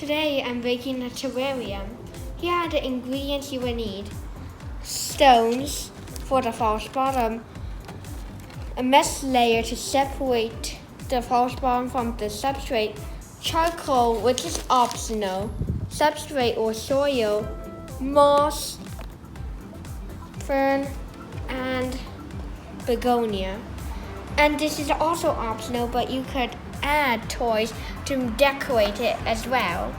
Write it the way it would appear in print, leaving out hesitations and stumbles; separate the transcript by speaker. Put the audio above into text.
Speaker 1: Today I'm making a terrarium. Here are the ingredients you will need. Stones for the false bottom, a mesh layer to separate the false bottom from the substrate, charcoal which is optional, substrate or soil, moss, fern, and begonia. And this is also optional, but you could add toys to decorate it as well.